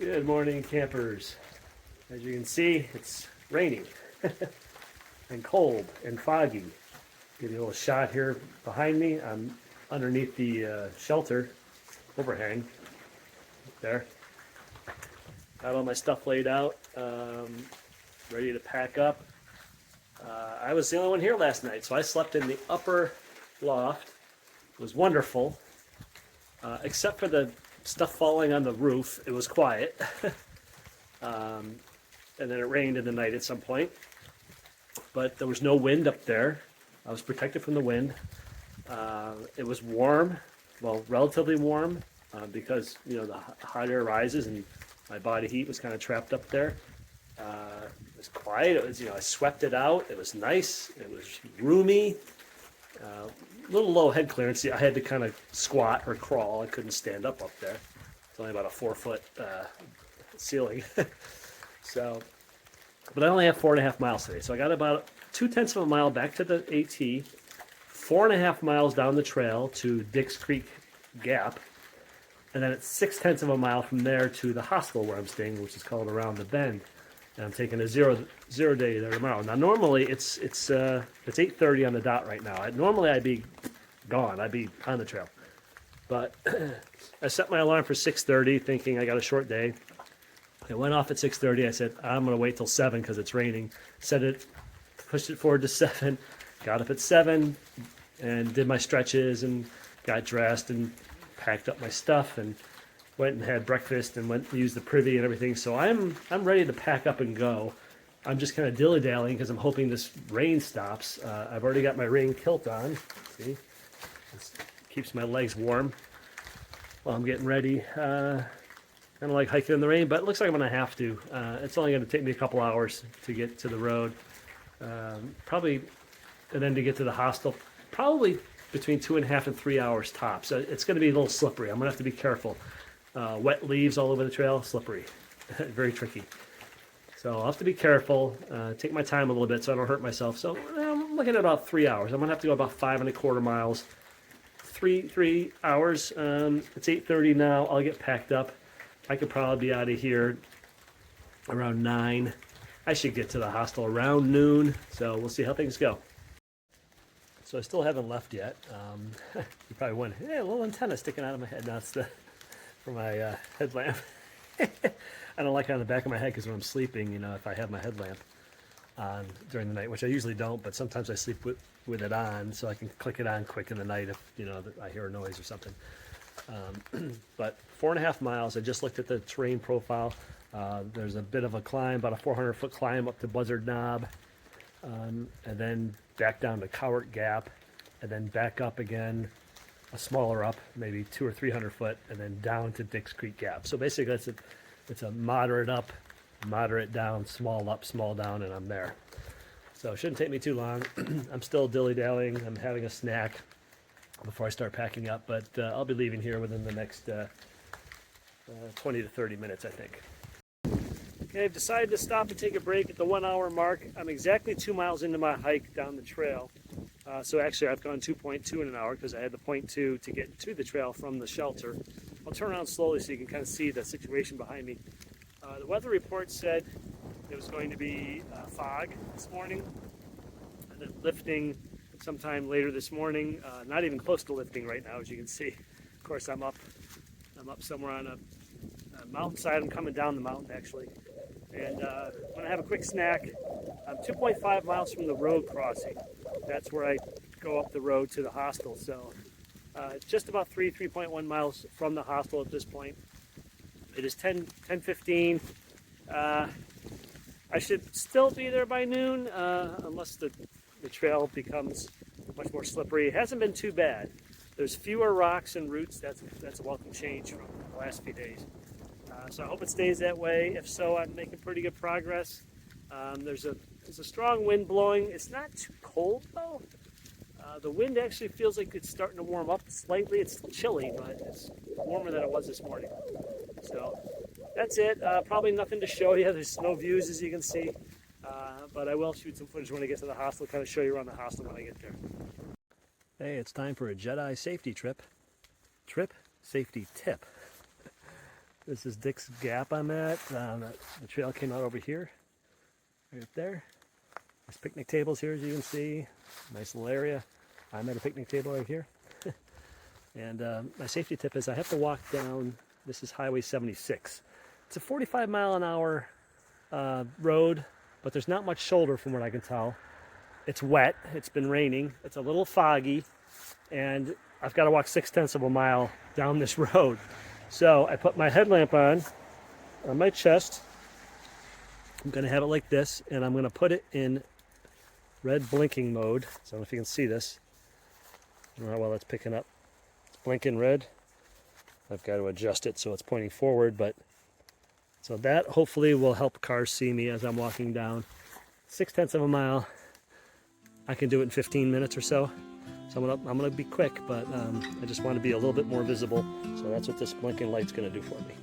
Good morning, campers. As you can see, it's raining and cold and foggy. Give you a little shot here behind me. I'm underneath the shelter overhang there. Got all my stuff laid out, ready to pack up. I was the only one here last night, so I slept in the upper loft. It was wonderful, except for the stuff falling on the roof. It was quiet. And then it rained in the night at some point. But there was no wind up there. I was protected from the wind. It was warm, well, relatively warm, because the hot air rises and my body heat was kind of trapped up there. It was quiet. It was, I swept it out. It was nice. It was roomy. A little low head clearance. I had to kind of squat or crawl. I couldn't stand up there. It's only about a 4-foot ceiling. So, but I only have 4.5 miles today. So I got about 0.2 of a mile back to the AT, 4.5 miles down the trail to Dix Creek Gap, and then it's 0.6 of a mile from there to the hostel where I'm staying, which is called Around the Bend. And I'm taking a zero day there tomorrow. Now normally it's 8:30 on the dot right now. Normally I'd be gone. I'd be on the trail. But I set my alarm for 6:30, thinking I got a short day. It went off at 6:30. I said I'm gonna wait till 7 because it's raining. Pushed it forward to 7. Got up at 7 and did my stretches and got dressed and packed up my stuff and went and had breakfast and went and used the privy and everything. So I'm ready to pack up and go. I'm just kind of dilly-dallying because I'm hoping this rain stops. I've already got my rain kilt on. See, this keeps my legs warm while I'm getting ready. Kind of like hiking in the rain, but it looks like I'm going to have to. It's only going to take me a couple hours to get to the road. Probably, and then to get to the hostel, probably between 2.5 and 3 hours tops. So it's going to be a little slippery. I'm going to have to be careful. Wet leaves all over the trail, slippery, very tricky. So I'll have to be careful, take my time a little bit so I don't hurt myself. So I'm looking at about 3 hours. I'm gonna have to go about 5.25 miles, 3 hours. It's 8:30 now. I'll get packed up. I could probably be out of here around 9. I should get to the hostel around noon. So we'll see how things go. So I still haven't left yet. You probably wonder, hey, a little antenna sticking out of my head. No, it's for my headlamp. I don't like it on the back of my head because when I'm sleeping, if I have my headlamp on during the night, which I usually don't, but sometimes I sleep with it on so I can click it on quick in the night if, I hear a noise or something. But 4.5 miles, I just looked at the terrain profile. There's a bit of a climb, about a 400-foot climb up to Buzzard Knob, and then back down to Cowart Gap, and then back up again, a smaller up, maybe 200 or 300 foot, and then down to Dix Creek Gap. So basically it's a moderate up, moderate down, small up, small down, and I'm there. So it shouldn't take me too long. I'm still dilly-dallying. I'm having a snack before I start packing up, but I'll be leaving here within the next 20 to 30 minutes, I think. Okay, I've decided to stop and take a break at the 1 hour mark. I'm exactly 2 miles into my hike down the trail. So actually I've gone 2.2 in an hour because I had the 0.2 to get to the trail from the shelter. I'll turn around slowly so you can kind of see the situation behind me. The weather report said it was going to be fog this morning and then lifting sometime later this morning. Not even close to lifting right now, as you can see. Of course, I'm up somewhere on a mountainside. I'm coming down the mountain actually. And I'm going to have a quick snack. I'm 2.5 miles from the road crossing. That's where I go up the road to the hostel. So just about 3.1 miles from the hostel at this point. It is 10:15. I should still be there by noon, unless the trail becomes much more slippery. It hasn't been too bad. There's fewer rocks and roots. That's a welcome change from the last few days. So I hope it stays that way. If so, I'm making pretty good progress. There's a strong wind blowing. It's not too cold though. The wind actually feels like it's starting to warm up slightly. It's still chilly, but it's warmer than it was this morning. So that's it. Probably nothing to show you. There's no views, as you can see. But I will shoot some footage when I get to the hostel, kind of show you around the hostel when I get there. Hey, it's time for a Jedi safety trip. Safety tip. This is Dick's Gap I'm at. The trail came out over here, right there. There's picnic tables here, as you can see. Nice little area. I'm at a picnic table right here. And my safety tip is I have to walk down, this is Highway 76. It's a 45 mile an hour road, but there's not much shoulder from what I can tell. It's wet, it's been raining, it's a little foggy, and I've got to walk 6/10 of a mile down this road. So I put my headlamp on my chest. I'm going to have it like this, and I'm going to put it in red blinking mode. So I don't know if you can see this. I don't know how well that's picking up. It's blinking red. I've got to adjust it so it's pointing forward, but so that hopefully will help cars see me as I'm walking down 6/10 of a mile. I can do it in 15 minutes or so. So I'm gonna be quick, but I just want to be a little bit more visible. So that's what this blinking light's gonna do for me.